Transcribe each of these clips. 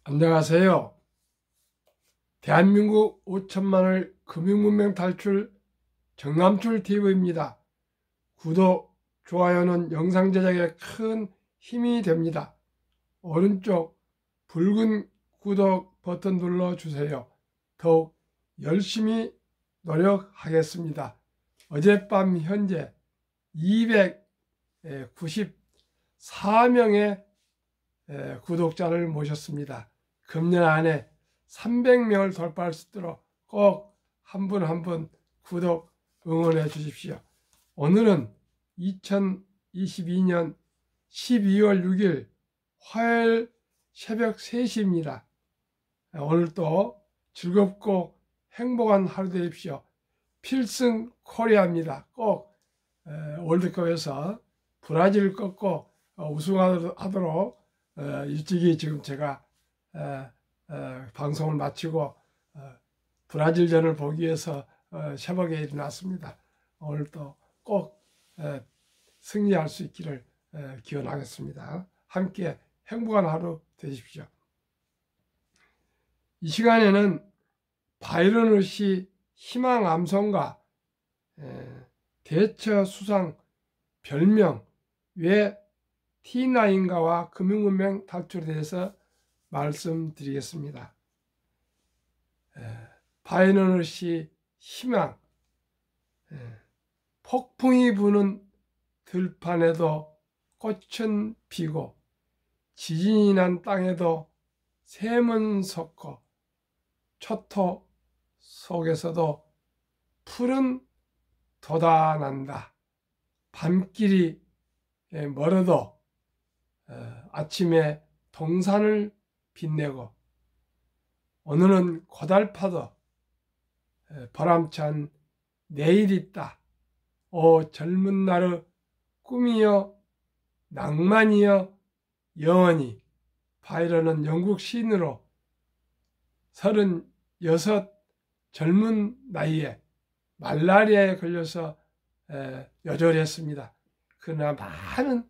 안녕하세요. 대한민국 5천만을 금융문명 탈출 정남출TV입니다. 구독, 좋아요는 영상 제작에 큰 힘이 됩니다. 오른쪽 붉은 구독 버튼 눌러주세요. 더욱 열심히 노력하겠습니다. 어젯밤 현재 294명의 구독자를 모셨습니다. 금년 안에 300명을 돌파할 수 있도록 꼭 한 분 한 분 구독 응원해 주십시오. 오늘은 2022년 12월 6일 화요일 새벽 3시입니다. 오늘도 즐겁고 행복한 하루 되십시오. 필승 코리아입니다. 꼭 월드컵에서 브라질 꺾고 우승하도록 일찍이 지금 제가 방송을 마치고 브라질전을 보기 위해서 새벽에 일어났습니다. 오늘도 꼭 승리할 수 있기를 기원하겠습니다. 함께 행복한 하루 되십시오. 이 시간에는 바이런 루시 희망 암송가 대처 수상 별명 왜 T9인가와 금융문명 탈출에 대해서 말씀드리겠습니다. 바이런 루시 희망 폭풍이 부는 들판에도 꽃은 피고 지진이 난 땅에도 샘은 솟고 초토 속에서도 푸른 돋아난다. 밤길이 멀어도 아침에 동산을 빛내고 오늘은 고달파도 보람찬 내일 있다. 오 젊은 날의 꿈이여 낭만이여 영원히. 바이런은 영국 시인으로 36 젊은 나이에 말라리아에 걸려서 여절했습니다. 그러나 많은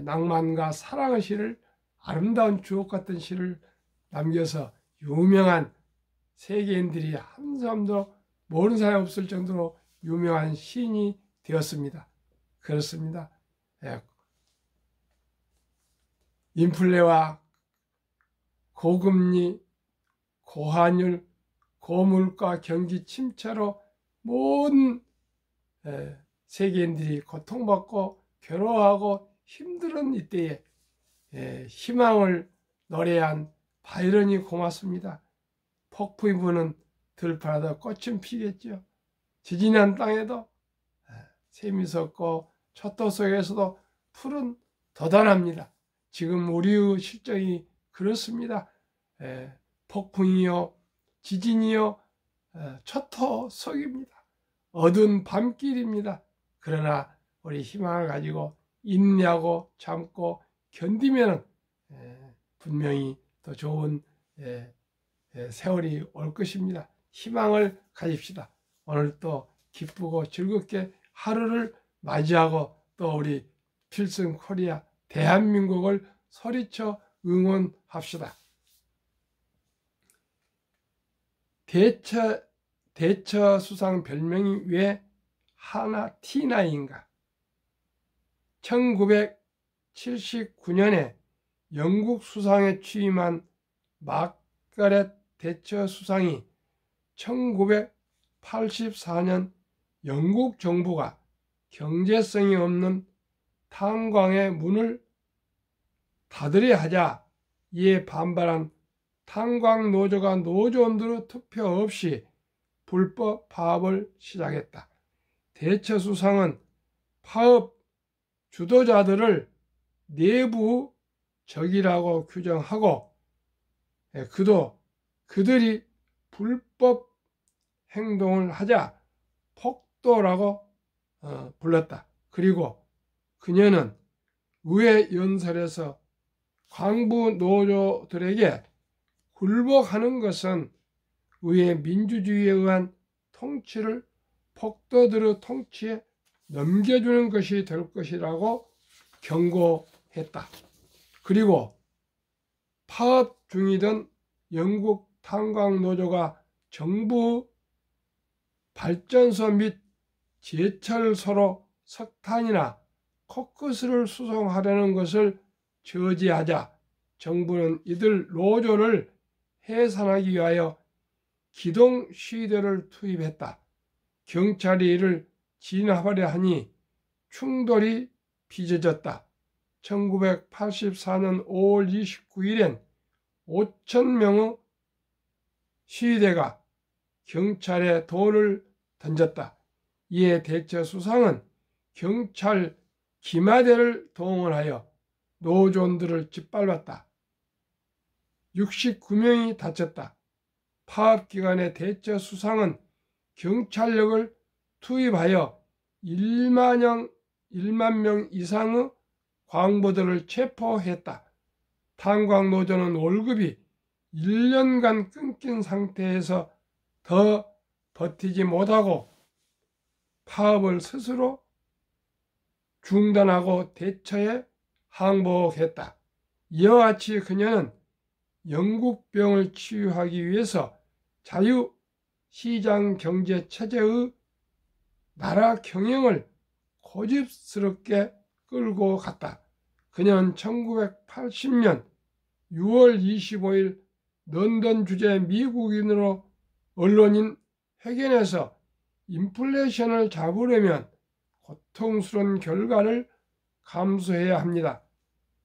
낭만과 사랑의 시를 아름다운 주옥 같은 시를 남겨서 유명한 세계인들이 한 사람도 모르는 사람이 없을 정도로 유명한 시인이 되었습니다. 그렇습니다. 인플레와 고금리, 고환율, 고물가 경기 침체로 모든 세계인들이 고통받고 괴로워하고 힘든 이때에 희망을 노래한 바이런이 고맙습니다. 폭풍이 부는 들판에도 꽃은 피겠죠. 지진한 땅에도 샘이 솟고 초토 속에서도 푸른 돋아납니다. 지금 우리의 실정이 그렇습니다. 폭풍이요 지진이요 초토 속입니다. 어두운 밤길입니다. 그러나 우리 희망을 가지고 인내하고 참고 견디면 분명히 더 좋은 세월이 올 것입니다. 희망을 가집시다. 오늘 또 기쁘고 즐겁게 하루를 맞이하고 또 우리 필승 코리아 대한민국을 소리쳐 응원합시다. 대처 수상 별명이 왜 하나 T9인가? 1979년에 영국 수상에 취임한 마가렛 대처 수상이 1984년 영국 정부가 경제성이 없는 탄광의 문을 닫으려 하자 이에 반발한 탄광 노조가 노조원들의 투표 없이 불법 파업을 시작했다. 대처 수상은 파업 주도자들을 내부 적이라고 규정하고 그들이 불법 행동을 하자 폭도라고 불렀다. 그리고 그녀는 의회 연설에서 광부 노조들에게 굴복하는 것은 의회 민주주의에 의한 통치를 폭도들의 통치에 넘겨주는 것이 될 것이라고 경고했다. 그리고 파업 중이던 영국 탄광노조가 정부 발전소 및 제철소로 석탄이나 코크스를 수송하려는 것을 저지하자 정부는 이들 노조를 해산하기 위하여 기동 시위대를 투입했다. 경찰이 이를 진압하려 하니 충돌이 빚어졌다. 1984년 5월 29일엔 5,000명의 시위대가 경찰에 돌을 던졌다. 이에 대처 수상은 경찰 기마대를 동원하여 노조원들을 짓밟았다. 69명이 다쳤다. 파업 기간에 대처 수상은 경찰력을 투입하여 1만 명 이상의 광부들을 체포했다. 탄광노조는 월급이 1년간 끊긴 상태에서 더 버티지 못하고 파업을 스스로 중단하고 대처에 항복했다. 이와 같이 그녀는 영국병을 치유하기 위해서 자유시장 경제 체제의 나라 경영을 고집스럽게 끌고 갔다. 그녀는 1980년 6월 25일 런던 주재 미국인으로 언론인 회견에서 인플레이션을 잡으려면 고통스러운 결과를 감수해야 합니다.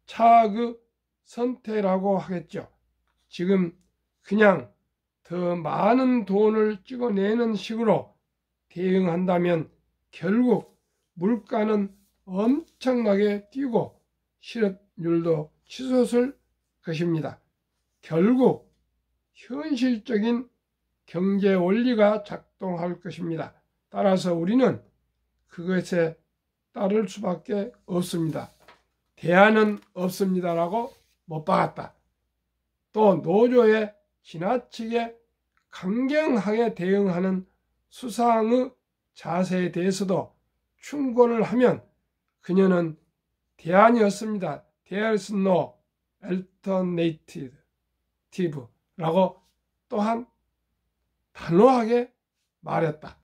차악의 선택이라고 하겠죠. 지금 그냥 더 많은 돈을 찍어내는 식으로 대응한다면 결국 물가는 엄청나게 뛰고 실업률도 치솟을 것입니다. 결국 현실적인 경제 원리가 작동할 것입니다. 따라서 우리는 그것에 따를 수밖에 없습니다. 대안은 없습니다라고 못 박았다. 또 노조에 지나치게 강경하게 대응하는 수상의 자세에 대해서도 충고를 하면 그녀는 대안이었습니다. There's no alternative라고 또한 단호하게 말했다.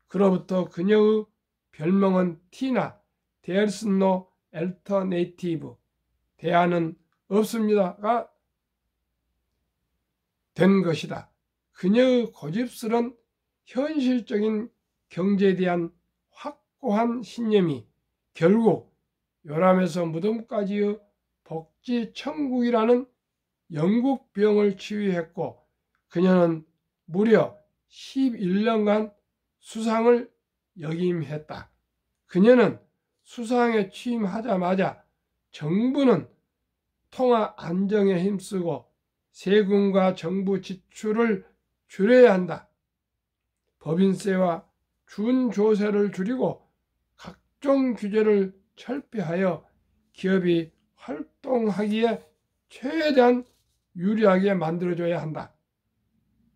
그로부터 그녀의 별명은 티나, There's no alternative, 대안은 없습니다가 된 것이다. 그녀의 고집스런 현실적인 경제에 대한 확고한 신념이 결국 요람에서 무덤까지의 복지 천국이라는 영국병을 치유했고 그녀는 무려 11년간 수상을 역임했다. 그녀는 수상에 취임하자마자 정부는 통화 안정에 힘쓰고 세금과 정부 지출을 줄여야 한다. 법인세와 준조세를 줄이고 각종 규제를 철폐하여 기업이 활동하기에 최대한 유리하게 만들어줘야 한다.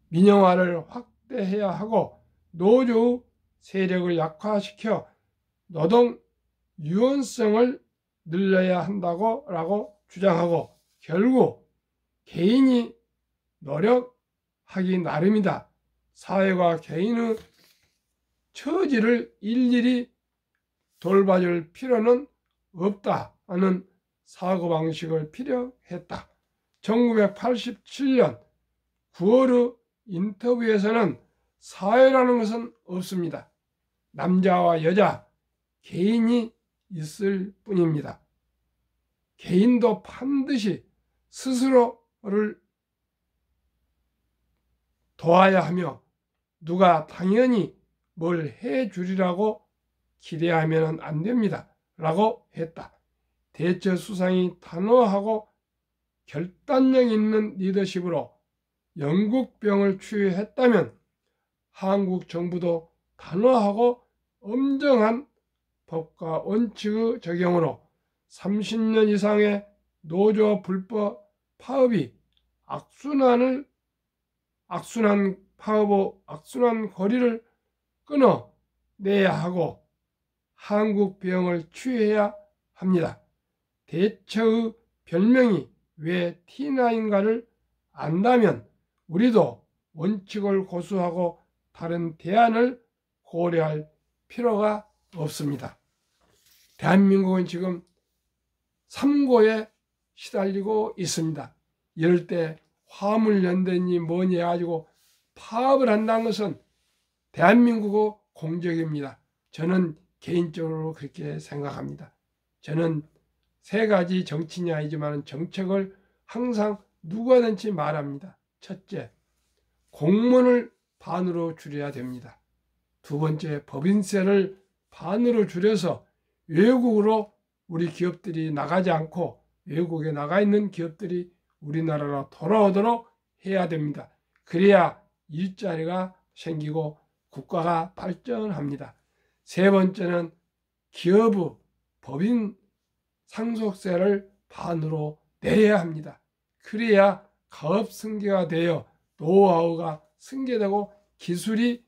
민영화를 확대해야 하고 노조의 세력을 약화시켜 노동 유연성을 늘려야 한다고 주장하고 결국 개인이 노력하기 나름이다. 사회가 개인의 처지를 일일이 돌봐줄 필요는 없다는 사고방식을 필요했다. 1987년 9월의 인터뷰에서는 사회라는 것은 없습니다. 남자와 여자, 개인이 있을 뿐입니다. 개인도 반드시 스스로를 도와야 하며 누가 당연히 뭘 해주리라고 기대하면 안 됩니다. 라고 했다. 대처 수상이 단호하고 결단력 있는 리더십으로 영국병을 치유했다면 한국 정부도 단호하고 엄정한 법과 원칙의 적용으로 30년 이상의 노조 불법 파업이 악순환 고리를 끊어내야 하고 한국병을 치유해야 합니다. 대처의 별명이 왜 T9인가를 안다면 우리도 원칙을 고수하고 다른 대안을 고려할 필요가 없습니다. 대한민국은 지금 삼고에 시달리고 있습니다. 이럴 때 화물연대니 뭐니 해가지고 파업을 한다는 것은 대한민국의 공적입니다. 저는 개인적으로 그렇게 생각합니다. 저는 세 가지 정치인이 아니지만 정책을 항상 누구든지 말합니다. 첫째, 공무원을 반으로 줄여야 됩니다. 두 번째, 법인세를 반으로 줄여서 외국으로 우리 기업들이 나가지 않고 외국에 나가 있는 기업들이 우리나라로 돌아오도록 해야 됩니다. 그래야 일자리가 생기고 국가가 발전합니다. 세 번째는 기업의 법인 상속세를 반으로 내려야 합니다. 그래야 가업 승계가 되어 노하우가 승계되고 기술이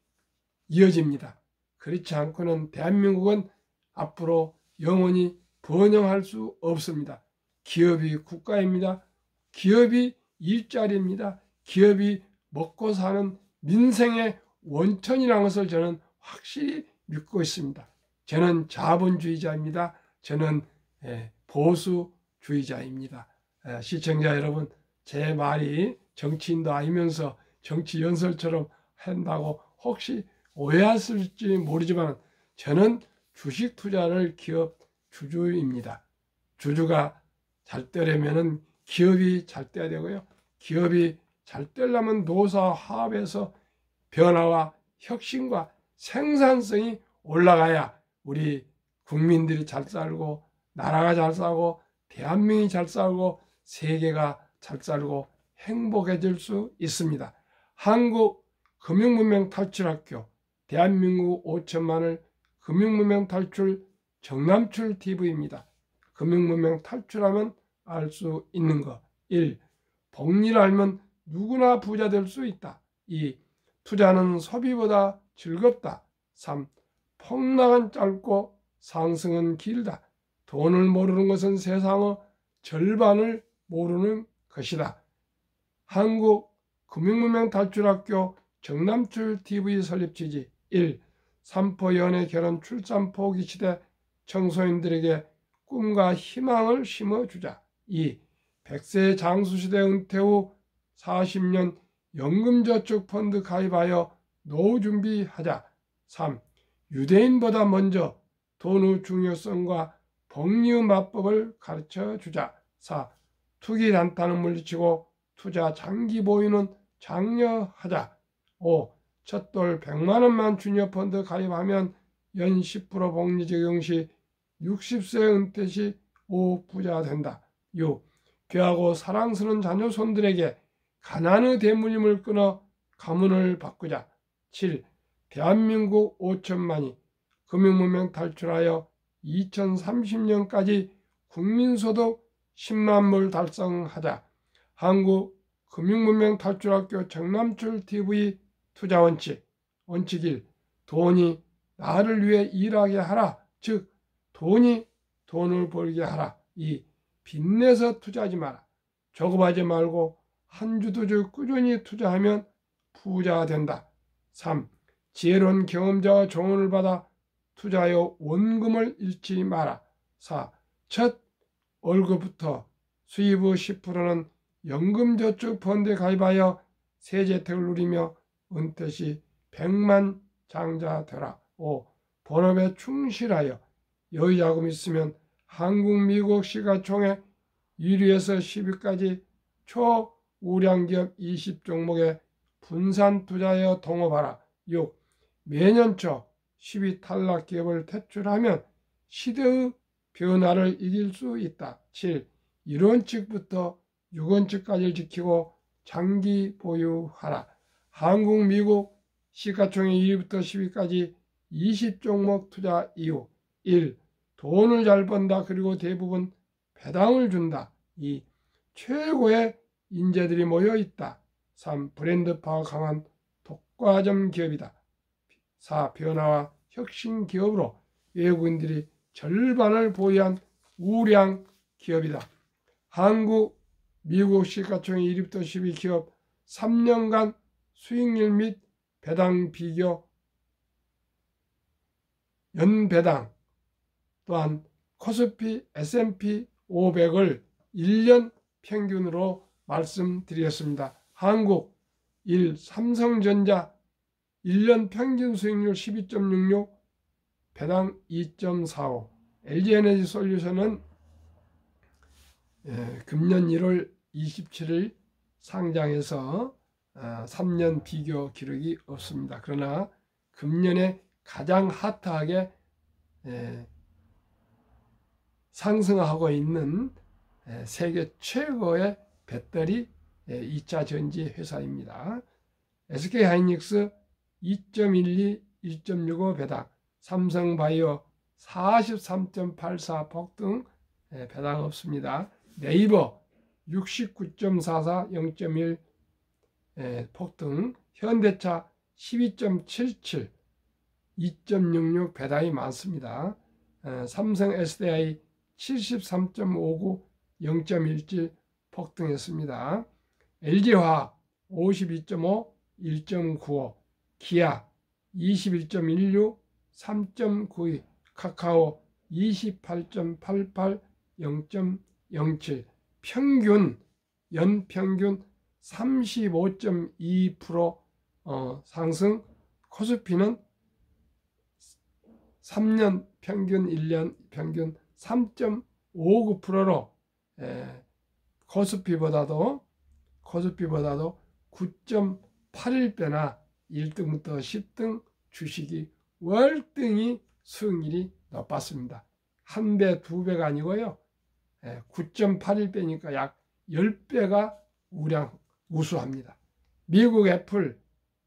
이어집니다. 그렇지 않고는 대한민국은 앞으로 영원히 번영할 수 없습니다. 기업이 국가입니다. 기업이 일자리입니다. 기업이 먹고 사는 민생의 원천이라는 것을 저는 확실히 믿고 있습니다. 저는 자본주의자입니다. 저는 보수주의자입니다. 시청자 여러분, 제 말이 정치인도 아니면서 정치 연설처럼 한다고 혹시 오해하실지 모르지만 저는 주식 투자를 기업 주주입니다. 주주가 잘 되려면 기업이 잘 돼야 되고요. 기업이 잘 되려면 노사 화합에서 변화와 혁신과 생산성이 올라가야 우리 국민들이 잘 살고 나라가 잘 살고 대한민국이 잘 살고 세계가 잘 살고 행복해질 수 있습니다. 한국 금융문명 탈출학교 대한민국 5천만을 금융문명 탈출 정남출 TV입니다. 금융문명 탈출하면 알 수 있는 것. 1. 복리를 알면 누구나 부자 될 수 있다. 2. 투자는 소비보다 즐겁다. 3. 폭락은 짧고 상승은 길다. 돈을 모르는 것은 세상의 절반을 모르는 것이다. 한국 금융문명 탈출학교 정남출 TV 설립 취지. 1. 삼포 연애 결혼 출산 포기 시대 청소년들에게 꿈과 희망을 심어주자. 2. 100세 장수시대 은퇴 후 40년 연금저축펀드 가입하여 노후 준비하자. 3. 유대인보다 먼저 돈의 중요성과 복리의 마법을 가르쳐주자. 4. 투기 단타는 물리치고 투자 장기 보유는 장려하자. 5. 첫돌 100만원만 주니어펀드 가입하면 연 10% 복리 적용 시 60세 은퇴 시 5 부자 된다. 6. 귀하고 사랑스러운 자녀 손들에게 가난의 대물림을 끊어 가문을 바꾸자. 7. 대한민국 5천만이 금융문명 탈출하여 2030년까지 국민소득 10만불 달성하자. 한국 금융문명 탈출학교 정남출 TV 투자원칙. 원칙 1. 돈이 나를 위해 일하게 하라. 즉 돈이 돈을 벌게 하라. 2. 빚내서 투자하지 마라. 조급하지 말고 한 주 두 주 꾸준히 투자하면 부자가 된다. 3. 지혜로운 경험자와 조언을 받아 투자하여 원금을 잃지 마라. 4. 첫 월급부터 수입의 10%는 연금저축펀드에 가입하여 세제혜택을 누리며 은퇴 시 100만 장자 되라. 5. 본업에 충실하여 여유자금 있으면 한국, 미국 시가총액 1위에서 10위까지 초우량기업 20종목에 분산 투자하여 동업하라. 6. 매년 초 10위 탈락 기업을 퇴출하면 시대의 변화를 이길 수 있다. 7. 1원칙부터 6원칙까지를 지키고 장기 보유하라. 한국, 미국 시가총액 1위부터 10위까지 20종목 투자 이유. 1. 돈을 잘 번다. 그리고 대부분 배당을 준다. 2. 최고의 인재들이 모여 있다. 3. 브랜드파가 강한 독과점 기업이다. 4. 변화와 혁신 기업으로 외국인들이 절반을 보유한 우량 기업이다. 한국, 미국 시가총액 1위부터 10위 기업 3년간 수익률 및 배당 비교 연배당, 또한 코스피 S&P 500을 1년 평균으로 말씀드렸습니다. 한국 1. 삼성전자 1년 평균 수익률 12.66, 배당 2.45. LG에너지 솔루션은 금년 1월 27일 상장해서 3년 비교 기록이 없습니다. 그러나 금년에 가장 핫하게 상승하고 있는 세계 최고의 배터리 2차 전지 회사입니다. SK하이닉스 2.12, 1.65 배당, 삼성바이오 43.84 폭등 배당 없습니다. 네이버 69.44, 0.1 폭등, 현대차 12.77, 2.66 배당이 많습니다. 삼성 SDI 73.59, 0.17 폭등했습니다. LG화학 52.5, 1.95, 기아 21.16, 3.92, 카카오 28.88, 0.07, 평균 연평균 35.2% 상승, 코스피는 3년 평균 1년 평균 3.59%로 코스피보다도 9.81배나 1등부터 10등 주식이 월등히 수익률이 높았습니다. 한 배, 두 배가 아니고요. 9.81배니까 약 10배가 우수합니다. 미국 애플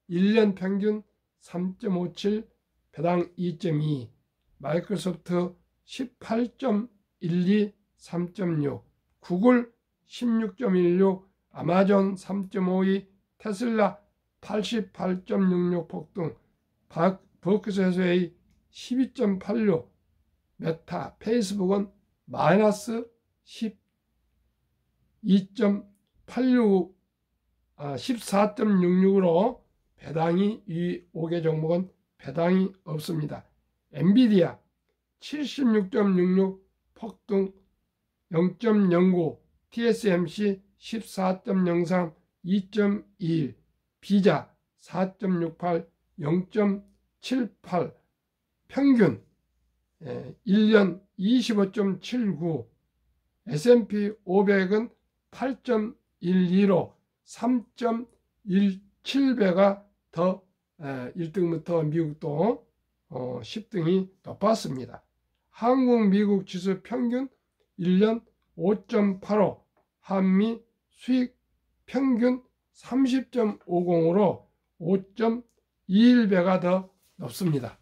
1년 평균 3.57, 배당 2.2, 마이크로소프트 18.12, 3.6, 구글 16.16, 아마존 3.52, 테슬라 88.66 폭등, 버크셔의 12.86, 메타, 페이스북은 마이너스 14.66으로 배당이 이 5개 종목은 배당이 없습니다. 엔비디아 76.66 폭등 0.09, TSMC 14.03, 2.21, 비자 4.68, 0.78, 평균 1년 25.79, S&P 500은 8.12로 3.17배가 더 1등부터 미국도 10등이 높았습니다. 한국 미국 지수 평균 1년 5.85, 한미 수익 평균 30.50으로 5.21배가 더 높습니다.